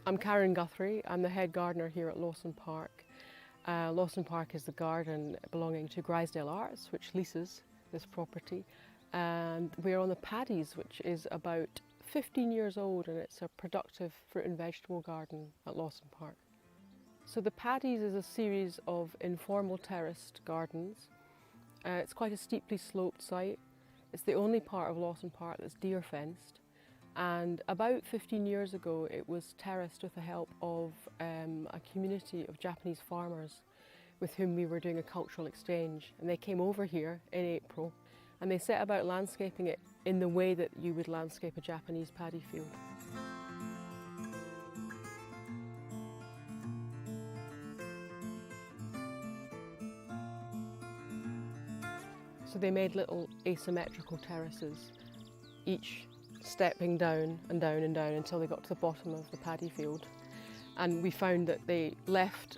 I'm Karen Guthrie. I'm the head gardener here at Lawson Park. Lawson Park is the garden belonging to Grisdale Arts, which leases this property. And we're on the Paddies, which is about 15 years old, and it's a productive fruit and vegetable garden at Lawson Park. So the Paddies is a series of informal terraced gardens. It's quite a steeply sloped site. It's the only part of Lawson Park that's deer fenced. And about 15 years ago, it was terraced with the help of a community of Japanese farmers with whom we were doing a cultural exchange. And they came over here in April, and they set about landscaping it in the way that you would landscape a Japanese paddy field. So they made little asymmetrical terraces, each stepping down and down and down until they got to the bottom of the paddy field. And we found that they left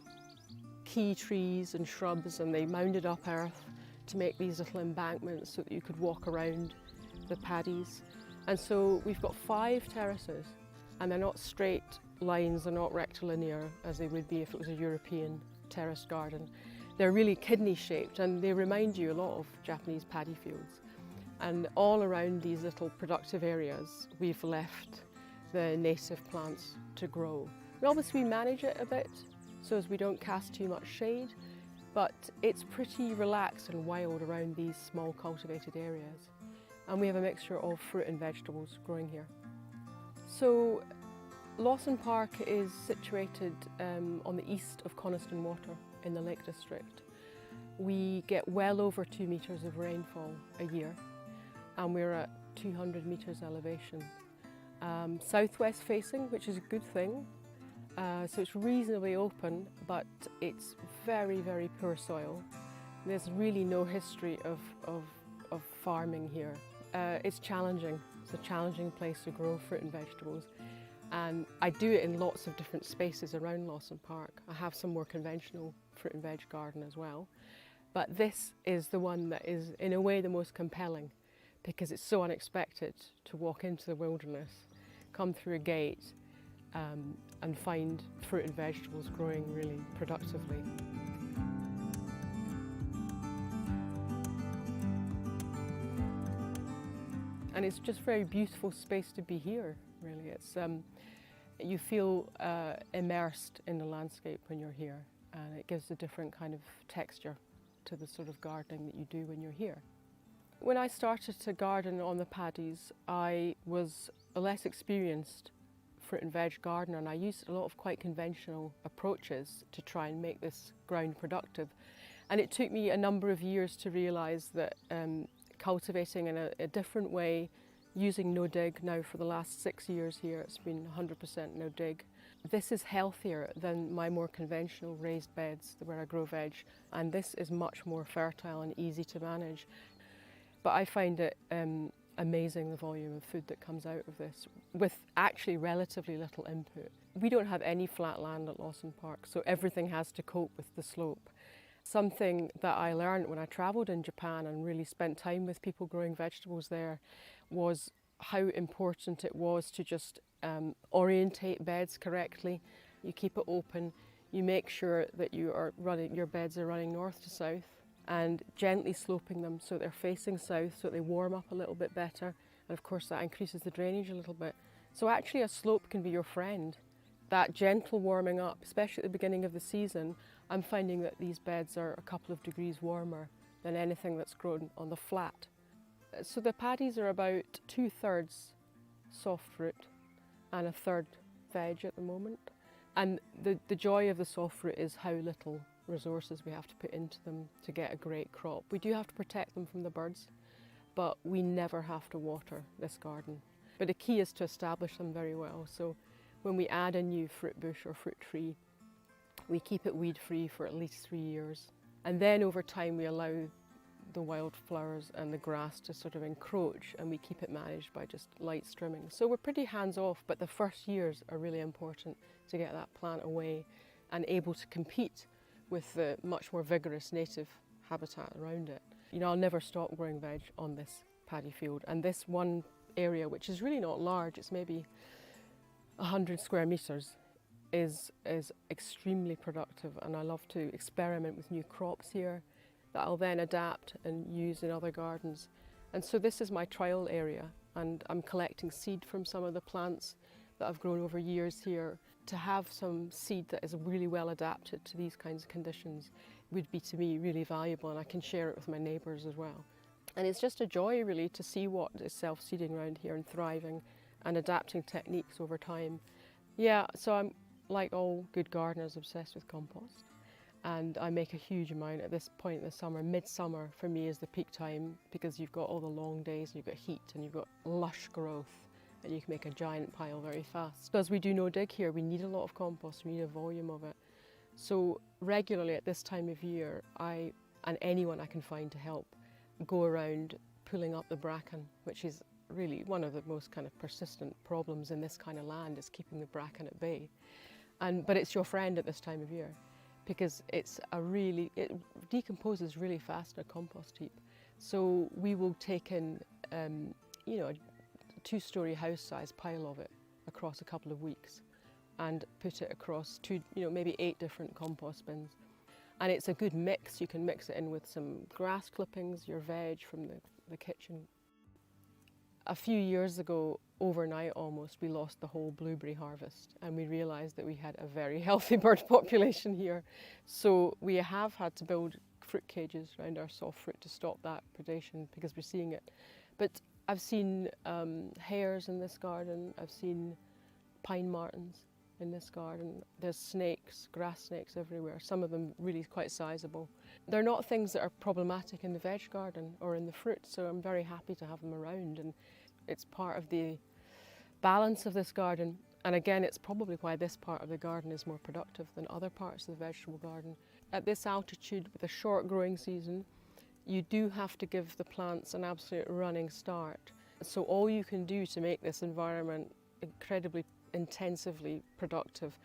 key trees and shrubs, and they mounded up earth to make these little embankments so that you could walk around the paddies. And so we've got 5 terraces, and they're not straight lines, they're not rectilinear as they would be if it was a European terraced garden. They're really kidney shaped, and they remind you a lot of Japanese paddy fields. And all around these little productive areas, we've left the native plants to grow. Obviously we manage it a bit so as we don't cast too much shade, but it's pretty relaxed and wild around these small cultivated areas. And we have a mixture of fruit and vegetables growing here. So Lawson Park is situated on the east of Coniston Water in the Lake District. We get well over 2 metres of rainfall a year, and we're at 200 metres elevation. Southwest facing, which is a good thing. So it's reasonably open, but it's very, very poor soil. There's really no history of farming here. It's challenging. It's a challenging place to grow fruit and vegetables. And I do it in lots of different spaces around Lawson Park. I have some more conventional fruit and veg garden as well. But this is the one that is, in a way, the most compelling, because it's so unexpected to walk into the wilderness, come through a gate and find fruit and vegetables growing really productively. And it's just a very beautiful space to be here, really. It's, you feel immersed in the landscape when you're here, and it gives a different kind of texture to the sort of gardening that you do when you're here. When I started to garden on the paddies, I was a less experienced fruit and veg gardener, and I used a lot of quite conventional approaches to try and make this ground productive. And it took me a number of years to realise that cultivating in a different way, using no-dig now for the last 6 years here, it's been 100% no-dig. This is healthier than my more conventional raised beds where I grow veg, and this is much more fertile and easy to manage. But I find it amazing, the volume of food that comes out of this with actually relatively little input. We don't have any flat land at Lawson Park, so everything has to cope with the slope. Something that I learned when I travelled in Japan and really spent time with people growing vegetables there was how important it was to just orientate beds correctly. You keep it open, you make sure that your beds are running north to south, and gently sloping them so they're facing south so they warm up a little bit better, and of course that increases the drainage a little bit. So actually a slope can be your friend. That gentle warming up, especially at the beginning of the season, I'm finding that these beds are a couple of degrees warmer than anything that's grown on the flat. So the paddies are about 2/3 soft fruit and 1/3 veg at the moment. And the joy of the soft fruit is how little resources we have to put into them to get a great crop. We do have to protect them from the birds, but we never have to water this garden. But the key is to establish them very well. So when we add a new fruit bush or fruit tree, we keep it weed free for at least 3 years. And then over time we allow the wildflowers and the grass to sort of encroach, and we keep it managed by just light strimming. So we're pretty hands off, but the first years are really important to get that plant away and able to compete with the much more vigorous native habitat around it. You know, I'll never stop growing veg on this paddy field, and this one area, which is really not large, it's maybe 100 square metres, is extremely productive, and I love to experiment with new crops here that I'll then adapt and use in other gardens. And so this is my trial area, and I'm collecting seed from some of the plants that I've grown over years here. To have some seed that is really well adapted to these kinds of conditions would be, to me, really valuable, and I can share it with my neighbours as well. And it's just a joy really to see what is self-seeding around here and thriving and adapting techniques over time. Yeah, so I'm, like all good gardeners, obsessed with compost, and I make a huge amount at this point in the summer. Midsummer for me is the peak time because you've got all the long days and you've got heat and you've got lush growth and you can make a giant pile very fast. Because we do no dig here, we need a lot of compost, we need a volume of it. So regularly at this time of year, I, and anyone I can find to help, go around pulling up the bracken, which is really one of the most kind of persistent problems in this kind of land, is keeping the bracken at bay. But it's your friend at this time of year because it decomposes really fast in a compost heap. So we will take in, you know, a 2-story house-size pile of it across a couple of weeks and put it across maybe 8 different compost bins. And it's a good mix. You can mix it in with some grass clippings, your veg from the kitchen. A few years ago, overnight almost, we lost the whole blueberry harvest, and we realised that we had a very healthy bird population here. So we have had to build fruit cages around our soft fruit to stop that predation because we're seeing it. But I've seen hares in this garden, I've seen pine martens in this garden. There's snakes, grass snakes everywhere, some of them really quite sizable. They're not things that are problematic in the veg garden or in the fruit, so I'm very happy to have them around, and it's part of the balance of this garden. And again, it's probably why this part of the garden is more productive than other parts of the vegetable garden. At this altitude, with a short growing season, you do have to give the plants an absolute running start. So all you can do to make this environment incredibly intensively productive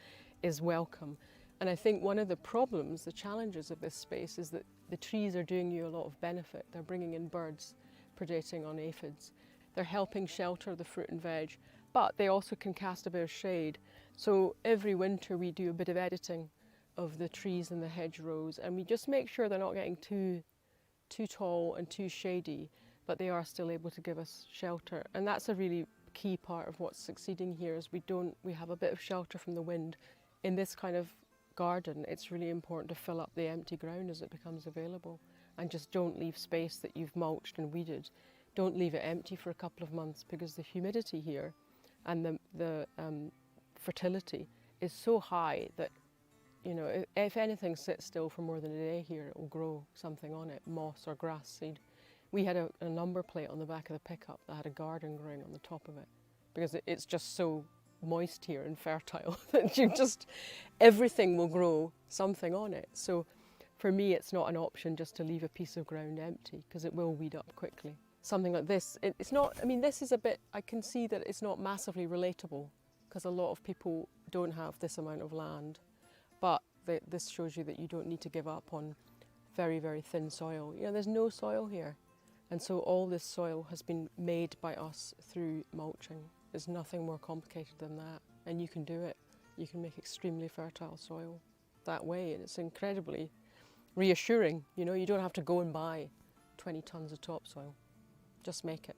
is welcome. And I think one of the problems, the challenges of this space, is that the trees are doing you a lot of benefit. They're bringing in birds, predating on aphids. They're helping shelter the fruit and veg, but they also can cast a bit of shade. So every winter we do a bit of editing of the trees and the hedgerows, and we just make sure they're not getting too tall and too shady, but they are still able to give us shelter. And that's a really key part of what's succeeding here, is we have a bit of shelter from the wind. In this kind of garden, it's really important to fill up the empty ground as it becomes available, and just don't leave space that you've mulched and weeded. Don't leave it empty for a couple of months, because the humidity here and the fertility is so high that, you know, if anything sits still for more than a day here, it will grow something on it, moss or grass seed. We had a number plate on the back of the pickup that had a garden growing on the top of it, because it's just so moist here and fertile that everything will grow something on it. So for me, it's not an option just to leave a piece of ground empty, because it will weed up quickly. Something like this, it's not, I mean, this is a bit, I can see that it's not massively relatable, because a lot of people don't have this amount of land. But this shows you that you don't need to give up on very, very thin soil. You know, there's no soil here. And so all this soil has been made by us through mulching. There's nothing more complicated than that. And you can do it. You can make extremely fertile soil that way. And it's incredibly reassuring. You know, you don't have to go and buy 20 tons of topsoil. Just make it.